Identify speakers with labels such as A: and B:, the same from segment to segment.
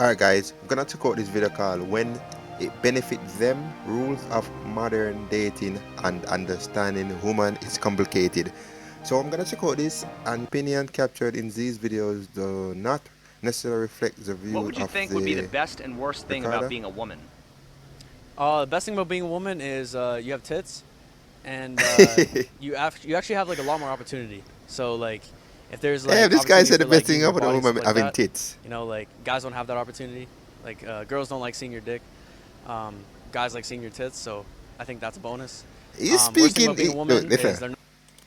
A: Alright guys, I'm gonna check out this video called When It Benefits Them, Rules of Modern Dating and Understanding Women is Complicated. So I'm gonna check out this, and opinion captured in these videos do not necessarily reflect the
B: What
A: view
B: would you
A: of
B: think would be the
A: the
B: best and worst thing about
A: recorder.
B: being a woman?
C: The best thing about being a woman is you have tits, and you actually have like a lot more opportunity. So like, if there's
A: Damn,
C: like
A: this guy
C: opportunity
A: said the
C: for
A: best
C: like
A: thing
C: using your
A: about a
C: body and stuff
A: woman
C: like
A: having
C: that,
A: tits.
C: like guys don't have that opportunity. Like girls don't like seeing your dick. Guys like seeing your tits. So I think that's a bonus.
A: He's
C: Worst thing
A: speaking,
C: about being a
A: look,
C: woman is
A: listen,
C: they're not.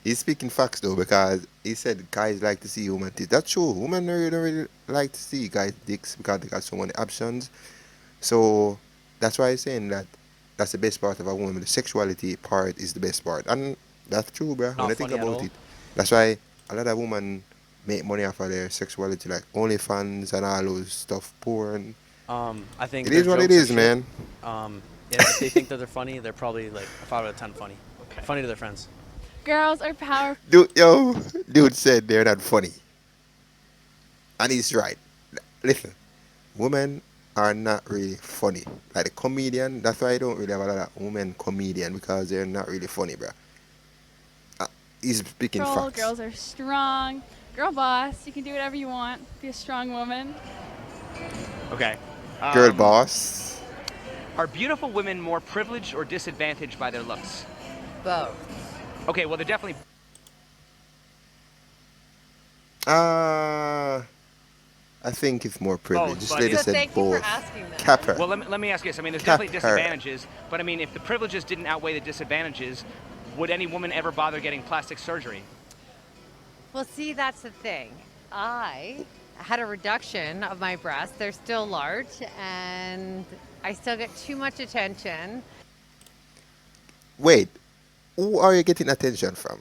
A: he's speaking facts though, because he said guys like to see women tits. That's true. Women don't really like to see guys' dicks because they got so many options. So that's why I'm saying that that's the best part of a woman. The sexuality part is the best part, and that's true, bro. When
C: Not
A: I think
C: funny at
A: about
C: all.
A: it, that's why a lot of women make money off of their sexuality, like OnlyFans and all those stuff, porn.
C: I think
A: It
C: their
A: is what it
C: jokes are
A: is,
C: shit.
A: man.
C: If they think that they're funny, they're probably like a 5 out of 10 funny.
B: Okay.
C: Funny to their friends.
D: Girls are powerful.
A: Dude said they're not funny, and he's right. Listen, women are not really funny. Like the comedian, that's why I don't really have a lot of women comedian, because they're not really funny, bro. Uh, he's speaking facts.
D: Girls are strong. Girl boss, you can do whatever you want. Be a strong woman.
B: Okay.
A: Girl boss.
B: Are beautiful women more privileged or disadvantaged by their looks?
E: Both.
B: Okay, well, they're definitely.
A: Uh, I think it's more privilege. This
B: but
A: lady
B: it's-
E: So
A: said
E: thank you for
A: both.
E: asking that.
A: Cap her.
B: Well, let me ask you this. I mean, there's
A: Cap
B: definitely
A: her.
B: disadvantages, but I mean, if the privileges didn't outweigh the disadvantages, would any woman ever bother getting plastic surgery?
E: Well, see, that's the thing. I had a reduction of my breasts. They're still large, and I still get too much attention.
A: Wait, who are you getting attention from?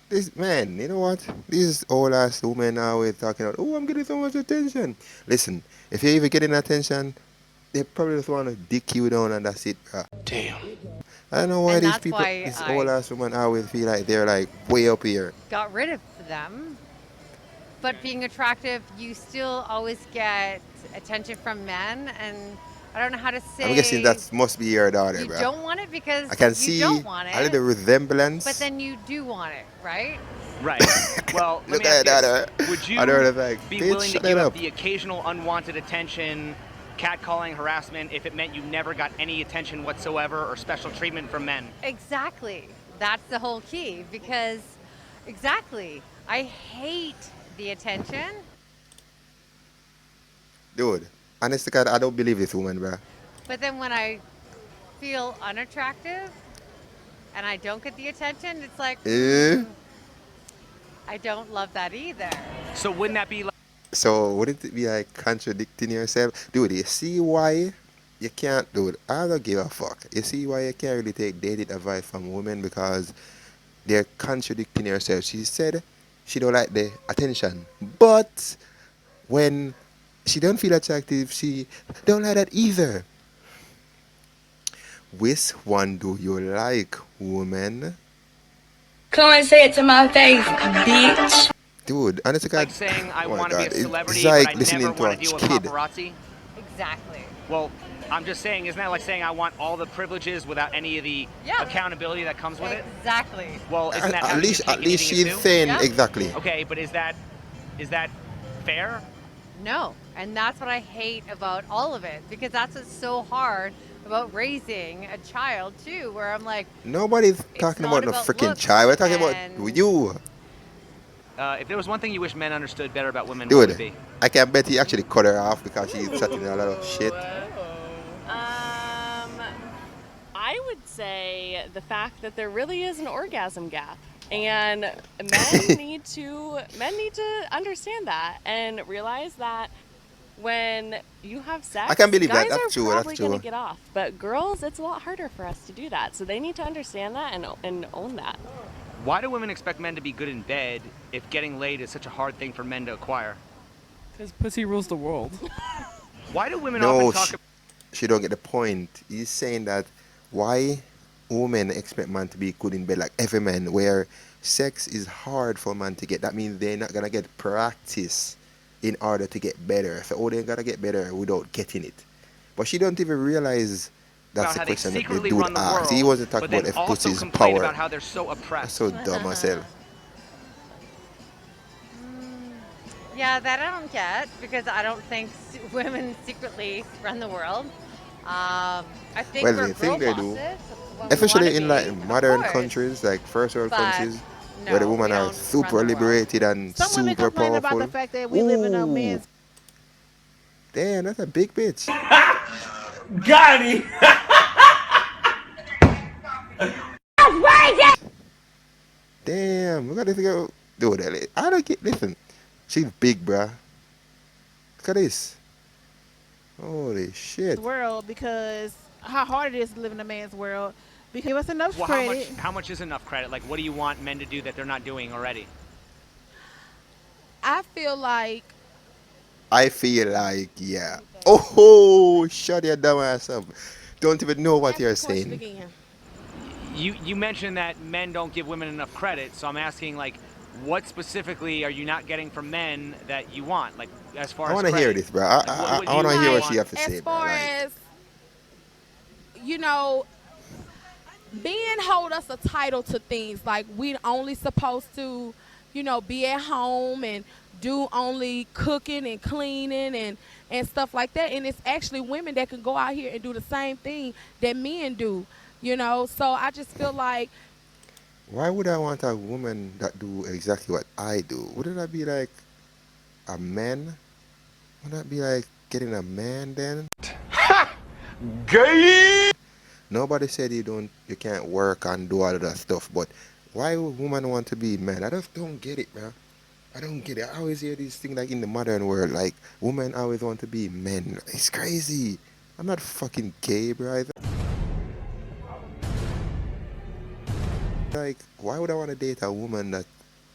A: This man, you know what? These old ass women are always talking about, oh, I'm getting so much attention. Listen, if you're even getting attention, they probably just want to dick you down and that's it, bruh.
B: Damn.
A: I don't know why
E: And
A: these
E: that's
A: people,
E: why
A: these
E: I
A: old ass women always feel like they're like way up here.
E: got rid of them. But being attractive, you still always get attention from men, and I don't know how to say.
A: I'm guessing that must be your daughter,
E: you
A: bruh.
E: don't want it because
A: I can
E: you
A: see
E: don't want
A: a little
E: it,
A: resemblance.
E: but then you do want it, right?
B: Right. Well, let
A: Look
B: me ask
A: at
B: you
A: that.
B: this. Would you
A: I know the fact.
B: be
A: Bitch,
B: willing to
A: shut
B: give
A: that
B: up
A: up.
B: the occasional unwanted attention, catcalling, harassment, if it meant you never got any attention whatsoever or special treatment from men?
E: Exactly. That's the whole key because, exactly, I hate the attention.
A: Dude, honestly, God, I don't believe this woman, bruh.
E: But then when I feel unattractive and I don't get the attention, it's like,
A: Eh?
E: I don't love that either.
B: So wouldn't that be like
A: So wouldn't it be like contradicting yourself? Dude, you see why you can't, dude, I don't give a fuck. You see why you can't really take dated advice from women, because they're contradicting yourself. She said she don't like the attention, but when she don't feel attractive, she don't like that either. Which one do you like, woman?
F: Come and say it to my face, bitch.
A: Dude, honestly, God,
B: saying I
A: oh my
B: want to be a
A: God, it's
B: celebrity,
A: like
B: but I
A: listening
B: never
A: to
B: want
A: a
B: to deal with
A: kid.
B: paparazzi?
E: Exactly.
B: Well, I'm just saying, isn't that like saying I want all the privileges without any of the
E: Yeah.
B: accountability that comes with it?
E: Exactly.
B: Well, isn't that
A: At
B: having your
A: least,
B: cake
A: at
B: and
A: least
B: eating it
A: she's
B: too?
A: saying
E: Yeah.
A: exactly.
B: Okay, but is that fair?
E: No. And that's what I hate about all of it because that's what's so hard about raising a child, too, where I'm like,
A: Nobody's talking
E: not
A: about no
E: about
A: freaking
E: looks
A: child. We're talking
E: and-
A: about you.
B: If there was one thing you wish men understood better about women, what would it
A: Dude,
B: be?
A: I can bet he actually cut her off because she's chatting a lot of shit.
G: I would say the fact that there really is an orgasm gap, and men need to understand that and realize that when you have sex,
A: I can believe that.
G: guys
A: That's
G: are
A: true, that's
G: probably going
A: true.
G: to get off, but girls, it's a lot harder for us to do that. So they need to understand that and own that.
B: Why do women expect men to be good in bed if getting laid is such a hard thing for men to acquire?
C: Because pussy rules the world.
B: Why do women
A: No,
B: often talk
A: she don't get the point. He's saying that why women expect man to be good in bed like every man, where sex is hard for man to get. That means they're not gonna get practice in order to get better. So, oh, they gotta get better without getting it. But she don't even realize that's
B: about
A: the
B: how they
A: question that the
B: secretly
A: dude
B: run the
A: asked. He
B: world,
A: wasn't talking
B: but then
A: about if
B: also
A: pussy's
B: complain
A: power.
B: about how they're so
A: That's
B: oppressed.
A: so dumb myself.
E: Yeah, that I don't get because I don't think women secretly run the world. I think
A: Well,
E: we're
A: they
E: girl
A: think they do.
E: bosses when we want to
A: Especially in
E: be,
A: like
E: of
A: modern
E: course.
A: countries, like first world
E: But
A: countries, where the
E: no, we
A: women are
E: don't run
A: super
E: the world.
A: liberated and
H: Some women
A: super
H: complain about the
A: powerful.
H: fact that we live in a
A: Ooh,
H: man's.
A: damn, that's a big bitch.
I: Got him.
A: Damn, we gotta figure out. Dude, I don't get. Listen, she's big, bruh. Look at this. Holy shit.
H: World because how hard it is to live in a man's world. Because give us enough
B: Well,
H: credit.
B: how much is enough credit? Like, what do you want men to do that they're not doing already?
H: I feel like
A: I feel like, yeah. Oh, shut your dumb ass up. Don't even know what you're saying.
H: again.
B: You mentioned that men don't give women enough credit, so I'm asking, like, what specifically are you not getting from men that you want, like, as far
A: I
B: as
A: want to hear
B: credit?
A: this, bro.
B: Like,
A: I
B: do
A: want to
B: you
A: hear what
B: want?
A: she have to say,
H: As
A: bro.
H: far
A: Like,
H: as men hold us a title to things like we only supposed to, be at home and do only cooking and cleaning and stuff like that. And it's actually women that can go out here and do the same thing that men do, So I just feel like
A: why would I want a woman that do exactly what I do? Wouldn't that be like a man? Would that be like getting a man then?
I: Gay.
A: Nobody said you can't work and do all of that stuff, but why would women want to be men? I just don't get it, bro. I don't get it. I always hear these things like in the modern world, like women always want to be men. It's crazy. I'm not fucking gay, bro. Like, why would I want to date a woman that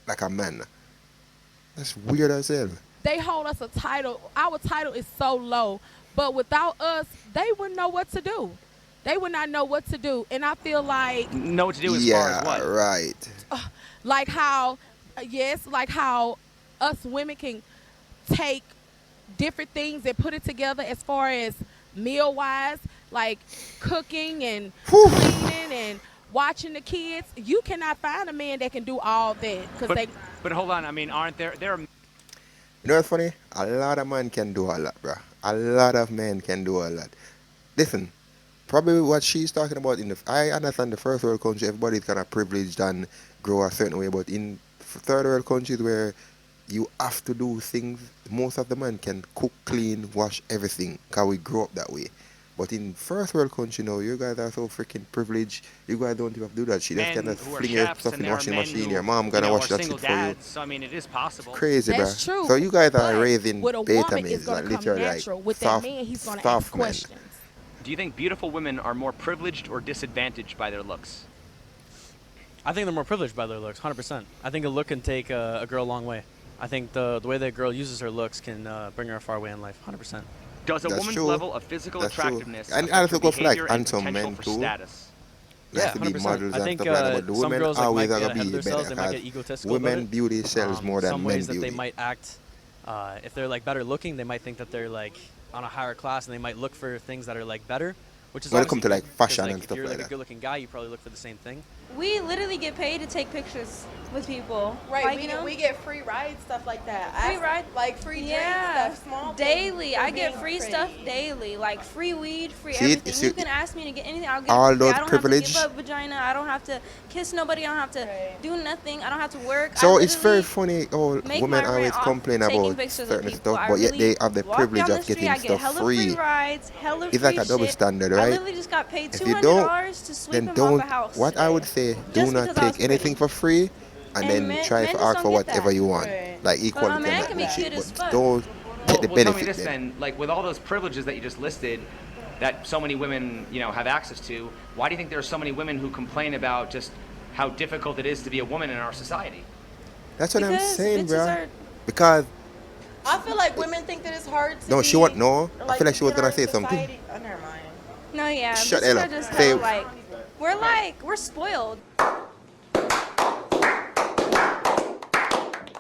A: like a man? That's weird as hell.
H: they hold us a title. Our title is so low, but without us, they wouldn't know what to do. They would not know what to do. And I feel like
B: Know what to do as far
A: Yeah,
B: as what?
A: right.
H: like how like how us women can take different things and put it together as far as meal wise, like cooking and cleaning and watching the kids. You cannot find a man that can do all that because
B: But hold on, I mean, aren't there are
A: You know what's funny? A lot of men can do a lot, bro. A lot of men can do a lot. Listen, probably what she's talking about I understand the first world country, everybody's kind of privileged and grow a certain way, but in third world countries where you have to do things, most of the men can cook, clean, wash everything, because we grow up that way. But in first world country now, you guys are so freaking privileged. You guys don't even have to do that shit. Just
B: men
A: kind of
B: who are
A: fling your
B: chefs
A: stuff
B: and
A: in the
B: there are
A: washing
B: men
A: machine.
B: who,
A: Your mom gonna
B: are
A: wash that
B: single
A: shit for you.
B: dads, so I mean, it is possible.
A: Crazy, bro.
H: that's true.
A: So you guys are
H: But
A: raising
H: with a
A: beta
H: woman,
A: males,
H: it's gonna
A: like
H: come
A: literally
H: natural.
A: like
H: With
A: soft,
H: that man, he's gonna
A: soft
H: ask
A: men.
H: questions.
B: Do you think beautiful women are more privileged or disadvantaged by their looks?
C: I think they're more privileged by their looks, 100%. I think a look can take a girl a long way. I think the way that a girl uses her looks can bring her a far way in life, 100%.
B: Does a
A: That's
B: woman's
A: true.
B: level of physical
A: That's true.
B: attractiveness
A: And
B: affect
A: also
B: her
A: go for, like,
B: behavior and
A: handsome
B: potential
A: men,
B: for
A: too.
B: status?
A: Like
C: Yeah,
A: to be
C: 100%.
A: models
C: I
A: and
C: think
A: stuff like that. But the
C: some
A: women
C: girls like,
A: always
C: might
A: are
C: get
A: gonna
C: ahead
A: be
C: of themselves.
A: better
C: They might get
A: because
C: egotistical
A: women
C: about it.
A: beauty sells more than
C: Some
A: men
C: ways that
A: beauty.
C: they might act, if they're like better looking, they might think that they're like on a higher class, and they might look for things that are like better, which is
A: When it comes to,
C: obviously
A: like,
C: good, 'cause,
A: fashion
C: like,
A: and
C: if
A: stuff
C: you're
A: like
C: like a
A: that.
C: good-looking guy, you probably look for the same thing.
J: We literally get paid to take pictures with people.
K: Right,
J: Like,
K: we get free rides, stuff like that.
J: Free ride?
K: Like free drinks,
J: Yeah,
K: stuff, small things
J: daily.
K: for
J: I get
K: being
J: free
K: pretty.
J: stuff daily, like free weed, free
A: See,
J: everything.
A: see,
J: You can ask me to get anything, I'll get
A: all
J: it for free.
A: those
J: I don't
A: privilege-
J: have to give up vagina. I don't have to kiss nobody. I don't have to do nothing. I don't have to work.
A: So
J: I
A: it's very
J: literally
A: funny how
J: make
A: women
J: my
A: always
J: rent off
A: complain
J: taking
A: about
J: pictures of
A: certain
J: people.
A: stuff,
J: I
A: but yet
J: really
A: they have the
J: walk
A: privilege
J: down the
A: of
J: street,
A: getting
J: I get
A: stuff
J: hella
A: free.
J: free rides, hella
A: It's
J: free
A: like a double
J: shit.
A: standard,
J: I
A: right?
J: literally just got paid
A: If you
J: $200
A: don't,
J: to sweep
A: then
J: him
A: don't.
J: off a house.
A: What I would say, do
J: Just
A: not
J: because I was
A: take anything
J: pretty.
A: for free, and
J: And
A: then
J: men-
A: try
J: men
A: to
J: just
A: ask
J: don't
A: for
J: get
A: whatever
J: that.
A: you want,
K: Right.
A: like
J: But
A: equality
J: a man
A: and
J: can be
A: that
J: cute
A: shit.
J: as
A: But
J: fuck.
A: don't get the
B: Well, tell me
A: benefit
B: this
A: then.
B: then. Like, with all those privileges that you just listed, that so many women, have access to, why do you think there are so many women who complain about just how difficult it is to be a woman in our society?
A: That's what I'm
J: Because
A: saying,
J: bitches
A: bro.
J: are-
A: Because
K: I feel like women think that it's hard to
A: no,
K: be,
A: she want no.
K: or,
A: I feel like
K: to
A: she was
K: be in
A: gonna
K: our
A: say something.
K: society. Oh, never mind.
J: No, yeah.
A: Shut
J: bitches
A: it
J: are
A: up.
J: just
A: Say-
J: we're spoiled.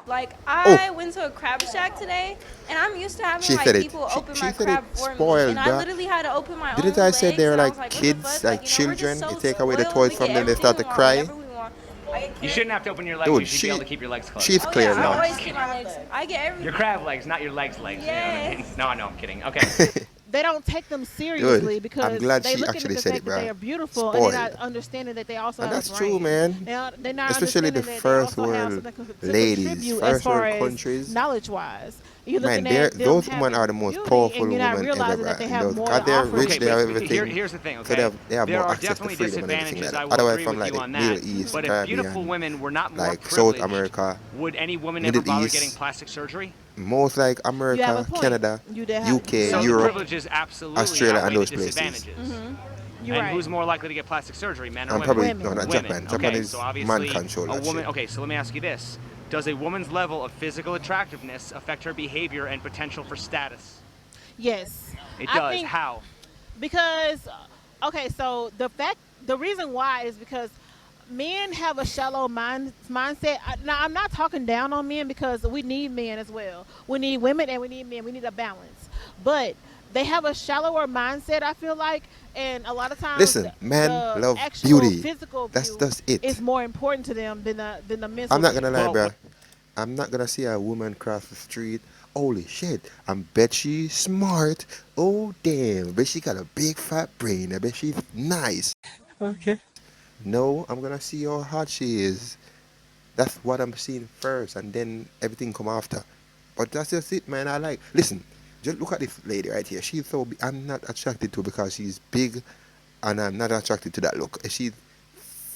J: Like
A: Oh.
J: I went to a crab shack today, and I'm used to having
A: She
J: like
A: said it.
J: people
A: She,
J: open
A: she
J: my
A: said it
J: crab for me,
A: spoiled,
J: and I
A: bruh.
J: literally had to open my
A: Didn't
J: own
A: I say
J: legs.
A: they're
J: And I
A: like
J: was like, what the
A: kids,
J: fuck?
A: like
J: Like, you know, we're just
A: children? You
J: so
A: take away the
J: spoiled.
A: toys
J: We
A: from
J: get
A: them, they
J: everything
A: start
J: we
A: to
J: want
A: cry.
J: whenever we want. I get
B: You shouldn't have to open your legs.
A: Dude,
B: You should be able to keep your legs closed.
A: she's
J: Oh
A: clear
J: yeah, I
A: now.
J: always keep my legs. I get everything.
B: Your crab legs, not your legs. You know what I mean?
J: Yes.
B: No, I'm kidding. Okay.
L: They don't take them seriously
A: Dude,
L: because
A: I'm glad
L: they
A: she
L: look at
A: actually
L: the
A: said
L: fact
A: it,
L: that they
A: bruh.
L: are beautiful and they're not
A: Spoiled.
L: understanding that they also
A: And
L: have
A: that's
L: a
A: true,
L: brain.
A: man.
L: They're not
A: Especially the
L: understanding that they
A: first
L: also have
A: world
L: something to
A: ladies,
L: contribute as
A: first
L: far
A: world
L: as
A: countries.
L: knowledge-wise. You're
A: Man,
L: looking at them
A: those women
L: having
A: are the most
L: beauty
A: powerful
L: and you're not
A: women ever,
L: realizing that
A: bruh.
L: they
A: In
L: have
A: those,
L: more
A: cause
L: to
A: they're
L: offer.
A: rich,
B: Okay,
A: they have
B: but
A: everything.
B: here's the thing,
A: So
B: okay?
A: they have
B: There
A: more
B: are
A: access to
B: definitely
A: freedom and everything like
B: disadvantages.
A: that.
B: I will
A: Otherwise,
B: agree
A: from
B: with
A: like
B: you
A: the
B: on
A: Middle
B: that.
A: East,
B: But if beautiful
A: Caribbean,
B: women were not more
A: like South
B: privileged,
A: America,
B: would any woman ever
A: Middle
B: bother getting
A: East,
B: plastic surgery?
A: most like
L: You have a
A: America,
L: point.
A: Canada,
L: You have
A: UK,
B: So the
A: Europe,
B: privileges absolutely
A: Australia,
B: outweigh
A: and
B: the
A: those places.
B: disadvantages.
L: You're
B: And
L: right.
B: who's more likely to get plastic surgery, men or
A: And
B: women?
A: probably
L: Women.
A: no, not
B: Women.
A: Japan. Japan
B: Okay,
A: is
B: so
A: man
B: obviously
A: control
B: a
A: that
B: woman.
A: shit.
B: Okay, so let me ask you this: does a woman's level of physical attractiveness affect her behavior and potential for status?
L: Yes.
B: It
L: I
B: does.
L: think
B: How?
L: because okay, so the reason why is because men have a shallow mindset. Now I'm not talking down on men because we need men as well. We need women and we need men. We need a balance. But they have a shallower mindset, I feel like, and a lot of times
A: Listen, men
L: the
A: love
L: actual
A: beauty.
L: physical
A: That's
L: view
A: just it.
L: is more important to them than the mental
A: I'm not
L: view.
A: gonna lie,
B: Well,
A: bruh. I'm not gonna see a woman cross the street. Holy shit! I bet she's smart. Oh damn! Bet she got a big fat brain. I bet she's nice.
I: Okay.
A: No, I'm gonna see how hot she is. That's what I'm seeing first, and then everything come after. But that's just it, man. I like. Listen, just look at this lady right here. She's so. I'm not attracted to her because she's big, and I'm not attracted to that look. If she's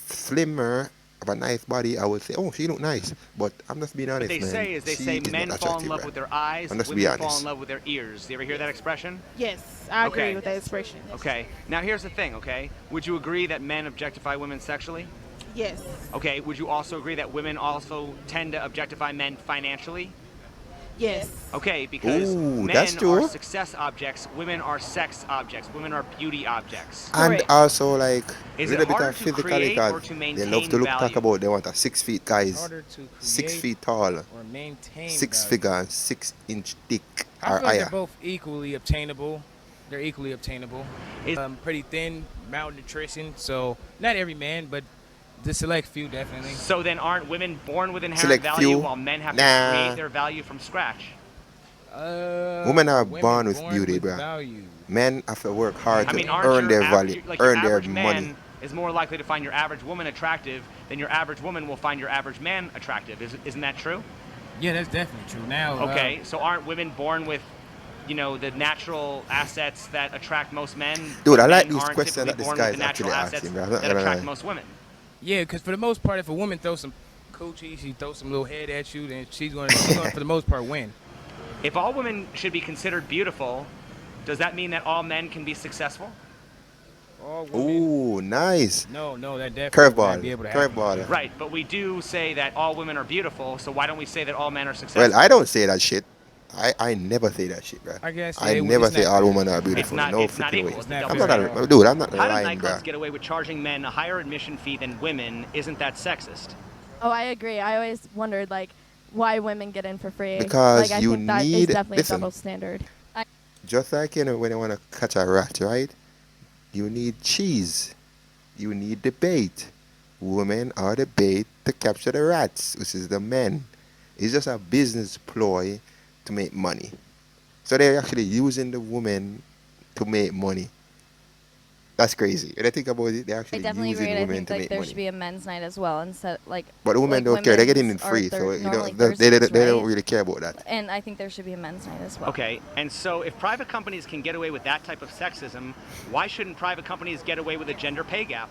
A: slimmer, of a nice body, I would say, oh, she look nice. But I'm just being
B: What
A: honest,
B: they
A: man.
B: say is
A: She is
B: men
A: not
B: fall in
A: attractive,
B: love
A: bruh.
B: with their eyes,
A: I'm just
B: women
A: be
B: fall
A: honest.
B: in love with their ears. Do you ever hear that expression?
L: Yes, I agree
B: Okay.
L: with that expression.
B: Okay. Now here's the thing, okay? Would you agree that men objectify women sexually?
L: Yes.
B: Okay. Would you also agree that women also tend to objectify men financially?
L: Yes.
B: Okay, because
A: Ooh,
B: men
A: that's
B: are
A: true.
B: success objects, women are sex objects, women are beauty objects.
A: And
L: Correct.
A: also like a
B: Is it
A: little bit
B: harder
A: of
B: to
A: physically
B: create or
A: because
B: to
A: they love
B: maintain
A: to look talk
B: value?
A: about they want a 6 feet guys,
I: Harder to
A: 6
I: create
A: feet tall,
I: or maintain
A: 6
I: value.
A: figure, and 6-inch dick
I: I
A: or
I: feel like they're
A: higher.
I: both equally obtainable. They're equally obtainable.
B: Is-
I: Pretty thin, malnutrition. So not every man, but the select few definitely.
B: So then aren't women born with inherent
A: Select
B: value
A: few?
B: while men have to
A: Nah.
B: create their value from scratch?
A: Women are
I: Women
A: born with beauty,
I: with
A: bruh.
I: value.
A: Men have to work hard
B: I
A: to
B: mean, aren't
A: earn
B: your
A: their
B: average,
A: value,
B: like your
A: earn their
B: average
A: money.
B: man is more likely to find your average woman attractive than your average woman will find your average man attractive. Isn't that true?
I: Yeah, that's definitely true. Now,
B: Okay, so aren't women born with, the natural assets that attract most men?
A: Dude,
B: but
A: I like
B: men
A: these
B: aren't
A: questions
B: typically
A: that this
B: born
A: guy
B: with
A: is
B: the natural
A: actually
B: assets
A: asking, bro. I'm not
B: that
A: gonna
B: attract
A: lie.
B: most women.
I: yeah, because for the most part, if a woman throws some coochie, she throws some little head at you, then she's going to, for the most part, win.
B: If all women should be considered beautiful, does that mean that all men can be successful?
I: All women.
A: Ooh, nice.
I: No, that definitely will not be
A: Curveball,
I: able to happen.
A: curveball.
B: Right, but we do say that all women are beautiful, so why don't we say that all men are successful?
A: Well, I don't say that shit. I never say that shit, bro.
I: I guess,
A: I
I: yeah,
A: never
I: it's
A: say
I: not
A: all
I: fair.
A: women are beautiful.
B: not-
A: no
B: it's not
A: freaking
B: equal,
A: way.
B: it's a
A: I'm
B: double
A: not,
B: standard.
A: dude. I'm not
B: How do
A: lying, bro.
B: nightclubs get away with charging men a higher admission fee than women? Isn't that sexist?
M: Oh, I agree. I always wondered why women get in for free.
A: Because
M: I
A: you
M: think that is
A: need-
M: definitely
A: listen.
M: a double standard.
A: Just like when you want to catch a rat, right? You need cheese. You need the bait. Women are the bait to capture the rats, which is the men. It's just a business ploy to make money. So they're actually using the woman to make money. That's crazy. When I think about it, they're
M: I
A: actually
M: definitely
A: using
M: agree. I
A: women
M: think
A: to
M: like
A: make
M: there
A: money.
M: should be a men's night as well instead
A: But the women don't care. They're getting it free, so
M: normally
A: they don't
M: Thursdays,
A: really care about that.
M: And I think there should be a men's night as well.
B: Okay, and so if private companies can get away with that type of sexism, why shouldn't private companies get away with a gender pay gap?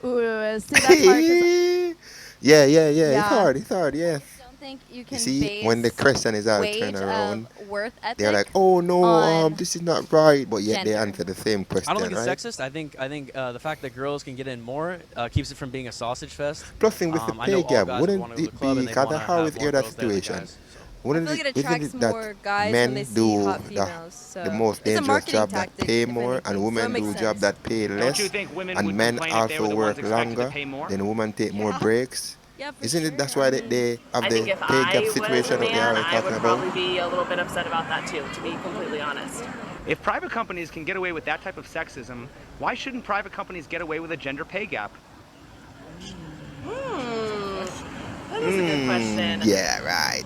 M: Ooh, see that part? 'Cause
A: Yeah.
M: Yeah.
A: It's hard, yeah.
M: I don't think you can
A: You see,
M: base
A: when the question is all
M: wage
A: turned around,
M: of worth ethic
A: they're like, "Oh no,
M: on
A: this is not right," but yet they
M: gender.
A: answer the same question,
C: I don't think it's
A: right?
C: sexist. I think the fact that girls can get in more keeps it from being a sausage fest.
A: Plus, thing with the
C: I know
A: pay
C: all
A: gap,
C: guys
A: wouldn't
C: wanna go to
A: it
C: the club
A: be?
C: and they
A: Because
C: wanna
A: I always
C: have
A: hear
C: more
A: that
C: girls there than
A: situation.
C: guys, so.
A: Wouldn't
N: I feel like it
A: isn't
N: attracts
A: that
N: more guys
A: men
N: when they see
A: do
N: hot
A: the
N: females. So
A: most
N: it's a
A: dangerous
N: marketing
A: job that
N: tactic,
A: pay
N: if
A: more,
N: anything,
A: and
N: so
A: women
N: it makes
A: do
N: sense.
A: job that pay
B: Don't
A: less,
B: you think women
A: and
B: would
A: men
B: complain if they were
A: also
B: the ones
A: work
B: expected to
A: longer.
B: pay more?
A: Then women take more
N: Yeah.
A: breaks.
J: Yeah, for
A: Isn't
J: sure.
A: it that's why they have
G: I
A: the
G: think if
A: pay gap
G: I was a
A: situation that they
G: man,
A: are
G: I would
A: talking
G: probably
A: about?
G: be a little bit upset about that too, to be completely honest.
B: If private companies can get away with that type of sexism, why shouldn't private companies get away with a gender pay gap?
G: That is a good question.
A: Yeah, right.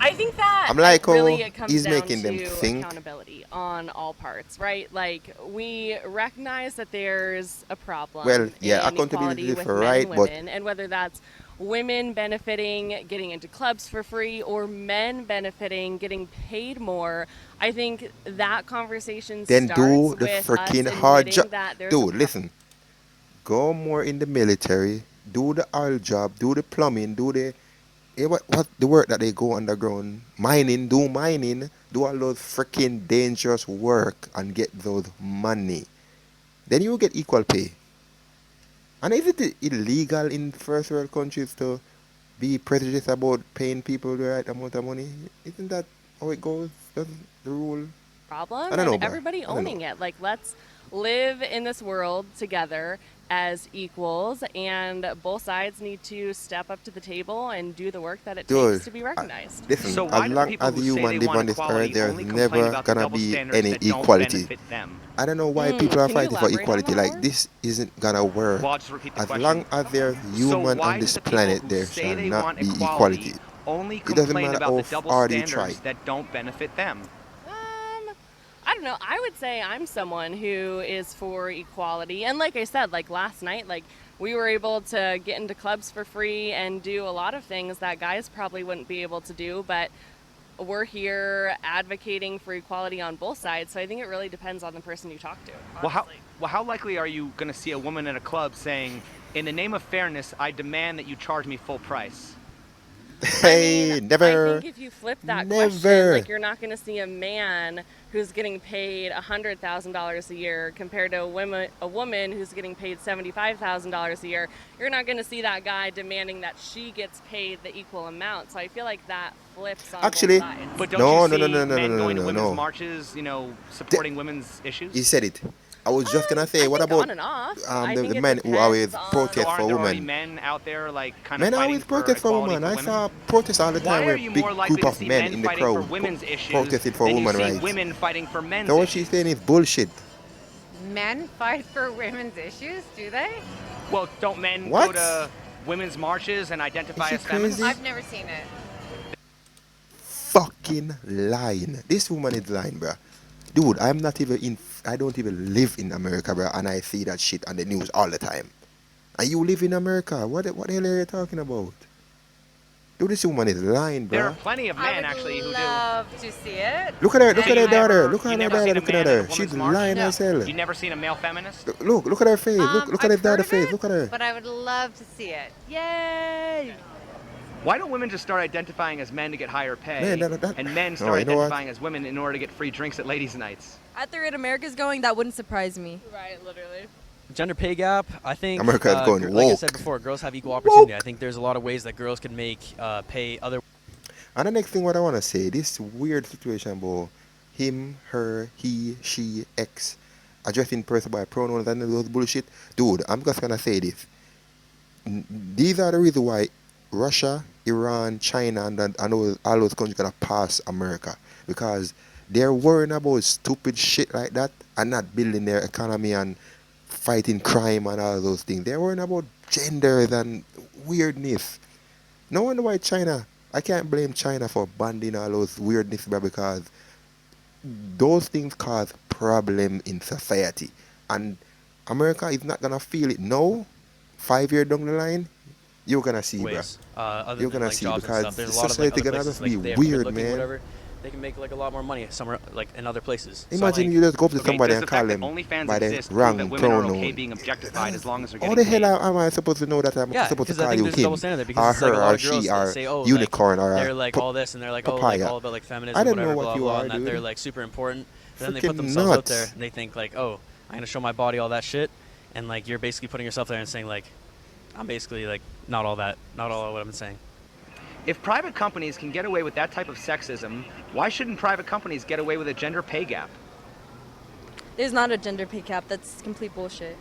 G: I think that
A: I'm like,
G: really
A: oh,
G: it comes
A: he's
G: down
A: making them
G: to
A: think.
G: accountability on all parts, right? Like we recognize that there's a problem
A: Well, yeah,
G: in
A: accountability
G: equality
A: is
G: with
A: for
G: men and
A: right, but
G: women, and whether that's women benefiting getting into clubs for free or men benefiting getting paid more, I think that conversation
A: then
G: starts
A: do the
G: with us
A: freaking hard job.
G: admitting that there's a
A: Dude, listen. Go more in the military. Do the oil job. Do the plumbing. Do the what the work that they go underground mining. Do mining. Do all those freaking dangerous work and get those money. Then you will get equal pay. And is it illegal in first world countries to be prejudiced about paying people the right amount of money? Isn't that how it goes? That's the rule. I
G: problem
A: don't
G: and
A: know, bro.
G: everybody
A: I don't know.
G: owning it. Like, let's live in this world together as equals, and both sides need to step up to the table and do the work that it
A: Dude,
G: takes to be recognized.
A: listen,
B: So
A: as
B: why do the
A: long
B: people
A: as
B: who say
A: human
B: they
A: live
B: want
A: on this earth,
B: equality
A: there's
B: only complain
A: never
B: about the
A: gonna
B: double
A: be
B: standards
A: any
B: that don't
A: equality.
B: benefit them?
A: I don't know why people are
G: Can you
A: fighting for
G: elaborate on
A: equality.
G: that
A: Like
G: more?
A: this isn't gonna work.
B: Well, I'll just repeat the
A: As
B: question.
A: long as there's
B: So
A: human on
B: why do
A: this
B: the people
A: planet,
B: who
A: there
B: say
A: shall
B: they
A: not
B: want
A: be
B: equality
A: equality.
B: only
A: It doesn't
B: complain
A: matter
B: about
A: how
B: the double
A: hard you try.
B: standards that don't benefit them?
G: I don't know. I would say I'm someone who is for equality. And like I said, like last night, like we were able to get into clubs for free and do a lot of things that guys probably wouldn't be able to do, but we're here advocating for equality on both sides. So I think it really depends on the person you talk to.
B: Well, how likely are you going to see a woman in a club saying, "In the name of fairness, I demand that you charge me full price"?
A: Hey,
G: I
A: never,
G: think if you flip that question,
A: never.
G: like you're not going to see a man who's getting paid $100,000 a year compared to a woman who's getting paid $75,000 a year. You're not going to see that guy demanding that she gets paid the equal amount. So I feel like that flips on
A: Actually,
G: both sides.
B: But don't
A: no,
B: you
A: no,
B: see
A: no, no, no, no,
B: men
A: no,
B: going to
A: no,
B: women's
A: no.
B: marches, supporting women's issues?
A: He said it. I was just gonna say, what about
G: on and off. I
A: the
G: think it
A: men who always
G: depends on-
A: protest
B: So aren't
A: for
B: there already
A: women?
B: men out there like kind
A: Men
B: of fighting
A: always
B: for
A: protest for
B: equality
A: women.
B: for
A: I
B: women?
A: saw protests all the time
B: Why are
A: where
B: you
A: big
B: more likely
A: group
B: to
A: of
B: see
A: men
B: men
A: in the
B: fighting for
A: crowd
B: women's issues
A: protesting for
B: than you
A: women
B: see
A: rights?
B: women fighting for men's
A: So what
B: issues?
A: she's saying is bullshit.
E: Men fight for women's issues, do they?
B: Well, don't men
A: What?
B: go to women's marches and identify
A: Is she
B: as feminists?
A: crazy?
E: I've never seen it.
A: Fucking lying. This woman is lying, bruh. Dude, I'm not even in. I don't even live in America, bruh, and I see that shit on the news all the time. And you live in America? What the hell are you talking about? Dude, this woman is lying,
B: There are
A: bruh.
B: plenty of men actually who do.
E: Love to see it.
A: Look at her. Look
B: So
A: at her
B: you
A: daughter.
B: never-
A: Look
B: you
A: at her
B: never
A: daughter
B: seen a
A: looking
B: man
A: at
B: at a
A: her.
B: women's
A: She's
B: march?
A: lying
E: No.
A: herself.
B: You never seen a male feminist?
A: Look at her face. Look at
E: I've
A: her daughter
E: heard of
A: face.
E: it,
A: Look at her.
E: But I would love to see it. Yay!
B: Why don't women just start identifying as men to get higher pay,
A: Man, that-
B: and men
A: No,
B: start
A: you know what?
B: identifying as women in order to get free drinks at ladies' nights?
J: At the rate America's going, that wouldn't surprise me.
G: Right, literally.
C: Gender pay gap, I think,
A: America is going
C: like I
A: woke.
C: said before, girls have equal opportunity. I think there's a lot of ways that girls can make pay other.
A: And the next thing what I want to say, this weird situation about him, her, he, she, X, addressing person by pronouns and those bullshit. Dude, I'm just going to say this. These are the reasons why Russia, Iran, China, and all those countries going to pass America. Because they're worrying about stupid shit like that and not building their economy and fighting crime and all those things. They're worrying about genders and weirdness. No wonder why China, I can't blame China for banning all those weirdness, bro, because those things cause problem in society. And America is not going to feel it now. 5 years down the line, you're going to see, bro.
C: ways. Other
A: You're
C: than
A: gonna
C: like
A: see
C: jobs and
A: because
C: stuff. There's a lot of
A: society
C: like, other
A: gonna
C: places,
A: just be
C: like, they have good
A: weird,
C: looking,
A: man.
C: Whatever. They can make like a lot more money somewhere like in other places. So,
A: Imagine
C: like,
A: you just go up to
B: Okay,
A: somebody
B: does
A: and
B: the
A: call
B: fact that
A: them
B: OnlyFans
A: by the
B: exists prove
A: wrong
B: that women are okay
A: pronoun.
B: being objectified as long as they're
A: How
B: getting
A: the hell
B: paid?
A: am I supposed to know that I'm
C: Yeah,
A: supposed to
C: because I
A: call
C: think
A: you
C: there's a double
A: him,
C: standard there
A: or
C: because it's
A: her,
C: like a lot
A: or
C: of girls
A: she,
C: that
A: or
C: say, oh,
A: unicorn, or
C: they're like all this and they're like, oh, like
A: papaya?
C: all about like feminism,
A: I don't
C: whatever,
A: know what
C: blah
A: you
C: blah,
A: are,
C: and that
A: dude.
C: they're like super important. Then they
A: Freaking
C: put themselves out
A: nuts.
C: there and they think like, oh, I'm gonna show my body all that shit, and like you're basically putting yourself there and saying like, I'm basically like not all that, not all of what I'm saying.
B: If private companies can get away with that type of sexism, why shouldn't private companies get away with a gender pay gap?
J: There's not a gender pay cap. That's complete bullshit.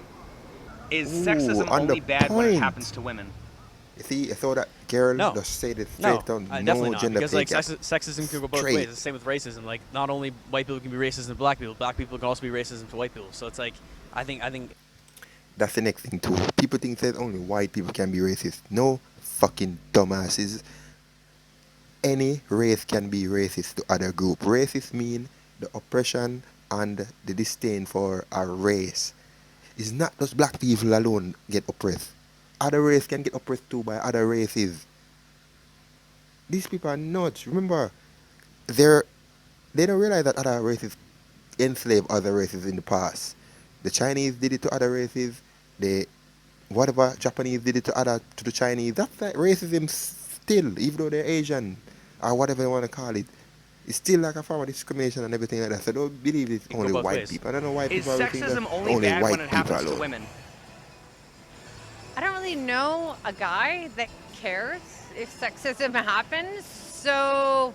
B: Is
A: Ooh,
B: sexism
A: on the
B: only bad when it
A: point.
B: happens to women?
A: You see, I thought that girl
C: No.
A: just said it
C: No,
A: straight down.
C: definitely not.
A: Gender
C: Because
A: pay
C: like
A: gap.
C: sexism can go both
A: Straight.
C: ways. It's the same with racism. Like not only white people can be racist to black people can also be racist to white people. So it's like I think
A: That's the next thing too. People think that only white people can be racist. No fucking dumbasses. Any race can be racist to other group. Racist mean the oppression and the disdain for a race. It's not just black people alone get oppressed. Other race can get oppressed too by other races. These people are nuts. Remember, they don't realize that other races enslave other races in the past. The Chinese did it to other races. The whatever Japanese did it to the Chinese. That's like racism still, even though they're Asian or whatever you want to call it. It's still like a form of discrimination and everything like that. So don't believe it's
B: can
A: only
B: go both
A: white
B: ways.
A: people. I don't know why
B: Is
A: people are thinking
B: sexism
A: that
B: only bad
A: white
B: when it happens
A: people
B: to
A: alone.
B: women?
E: I don't really know a guy that cares if sexism happens. So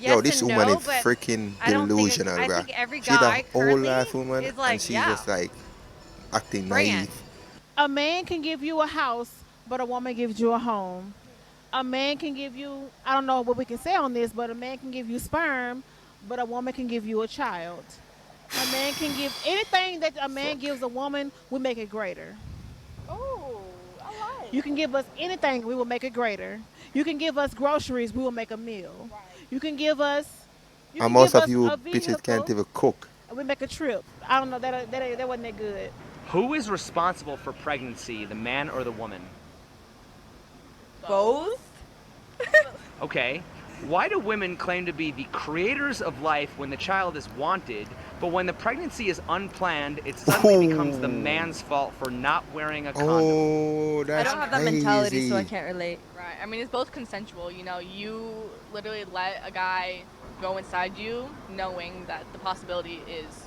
E: yes
A: Yo, this
E: and
A: woman
E: no,
A: is
E: but
A: freaking
E: I don't think
A: delusional,
E: I
A: bruh.
E: think every
A: She's
E: guy
A: an old
E: currently
A: ass woman
E: is like,
A: and she's
E: yeah,
A: just like acting
E: Bring
A: naive.
L: A man can give you a house, but a woman gives you a home. A man can give you, I don't know what we can say on this, but a man can give you sperm, but a woman can give you a child. A man can give anything that a man gives a woman, we make it greater.
K: Oh, I like.
L: You can give us anything, we will make it greater. You can give us groceries, we will make a meal. You can give us,
A: And most of
L: a
A: you bitches
L: vehicle,
A: can't even cook.
L: and we make a trip. I don't know, that wasn't that good.
B: Who is responsible for pregnancy, the man or the woman?
K: Both?
B: Okay. Why do women claim to be the creators of life when the child is wanted, but when the pregnancy is unplanned, it suddenly becomes the man's fault for not wearing a condom?
A: Oh,
J: I
A: that's
J: don't have that mentality, so I
A: crazy.
J: can't relate.
D: Right. I mean, it's both consensual. You know, you literally let a guy go inside you knowing that the possibility is.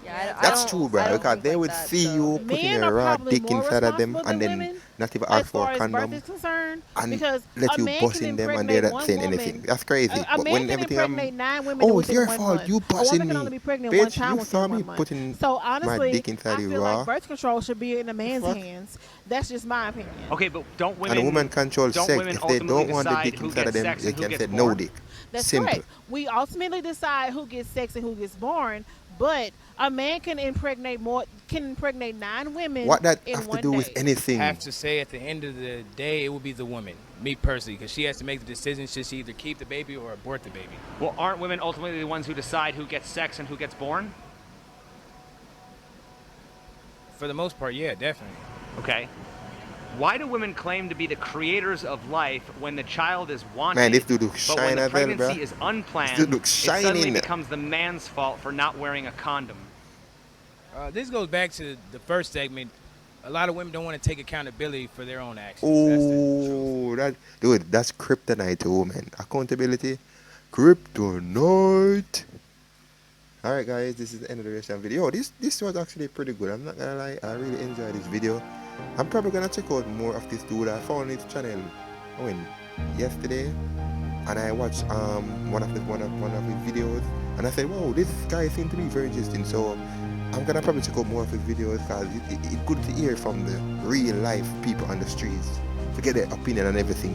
J: Yeah, I
A: That's
J: don't,
A: true,
J: I
A: bro.
J: don't
A: Because
J: think
A: they
J: like
A: would
J: that,
A: see
J: so.
A: you putting
L: Men
A: a
L: are
A: raw
L: probably
A: dick
L: more
A: inside of them
L: responsible
A: and
L: than
A: then
L: women
A: not even
L: as
A: ask for
L: far
A: a
L: as birth
A: condom
L: is concerned,
A: and
L: because
A: let
L: a
A: you
L: man
A: bust
L: can
A: in them and they're
L: impregnate
A: not
L: one
A: saying
L: woman.
A: anything. That's crazy.
L: A
A: But
L: man
A: when
L: can
A: everything
L: impregnate 9 women
A: oh, it's
L: within
A: your
L: 1
A: fault.
L: month.
A: You
L: A
A: busting
L: woman can
A: me.
L: only be pregnant 1
A: Bitch,
L: child
A: you
L: within
A: saw
L: 1
A: me
L: month.
A: putting
L: So
A: my
L: honestly,
A: dick inside
L: I
A: you
L: feel
A: raw.
L: like birth control should be in a man's
A: fuck?
L: hands. That's just my opinion.
B: Okay, but don't
A: And a woman
B: women
A: controls
B: don't
A: sex.
B: women
A: If they
B: ultimately
A: don't want the
B: decide
A: dick
B: who
A: inside of
B: gets
A: them,
B: sex
A: they
B: and who
A: can
B: gets
A: say no
B: born?
A: dick.
L: That's
A: Simple.
L: correct. We ultimately decide who gets sex and who gets born, but a man can impregnate 9 women
A: What that
L: in
A: have to
L: 1
A: do
L: day.
A: with anything?
I: Have to say at the end of the day, it will be the woman, me personally, because she has to make the decision. Should she either keep the baby or abort the baby?
B: Well, aren't women ultimately the ones who decide who gets sex and who gets born?
I: For the most part, yeah, definitely.
B: Okay. Why do women claim to be the creators of life when the child is wanted,
A: Man, this dude look
B: but when
A: shine
B: the
A: as hell,
B: pregnancy
A: bruh.
B: is
A: This
B: unplanned,
A: dude look
B: it suddenly
A: shining.
B: becomes the man's fault for not wearing a condom?
I: This goes back to the first segment. A lot of women don't want to take accountability for their own actions. That's the truth.
A: Dude, that's kryptonite to women. Accountability, kryptonite. All right, guys, this is the end of the reaction video. This was actually pretty good. I'm not gonna lie, I really enjoyed this video. I'm probably gonna check out more of this dude. I found his channel yesterday, and I watched one of his videos, and I said, "Wow, this guy seems to be very interesting." So I'm gonna probably check out more of his videos because it's good to hear from the real life people on the streets to get their opinion on everything.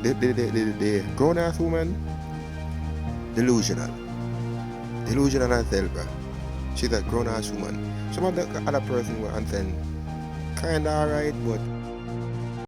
A: The grown ass woman, delusional as hell, bro. She's a grown ass woman. Some of the other person were answering kinda alright, but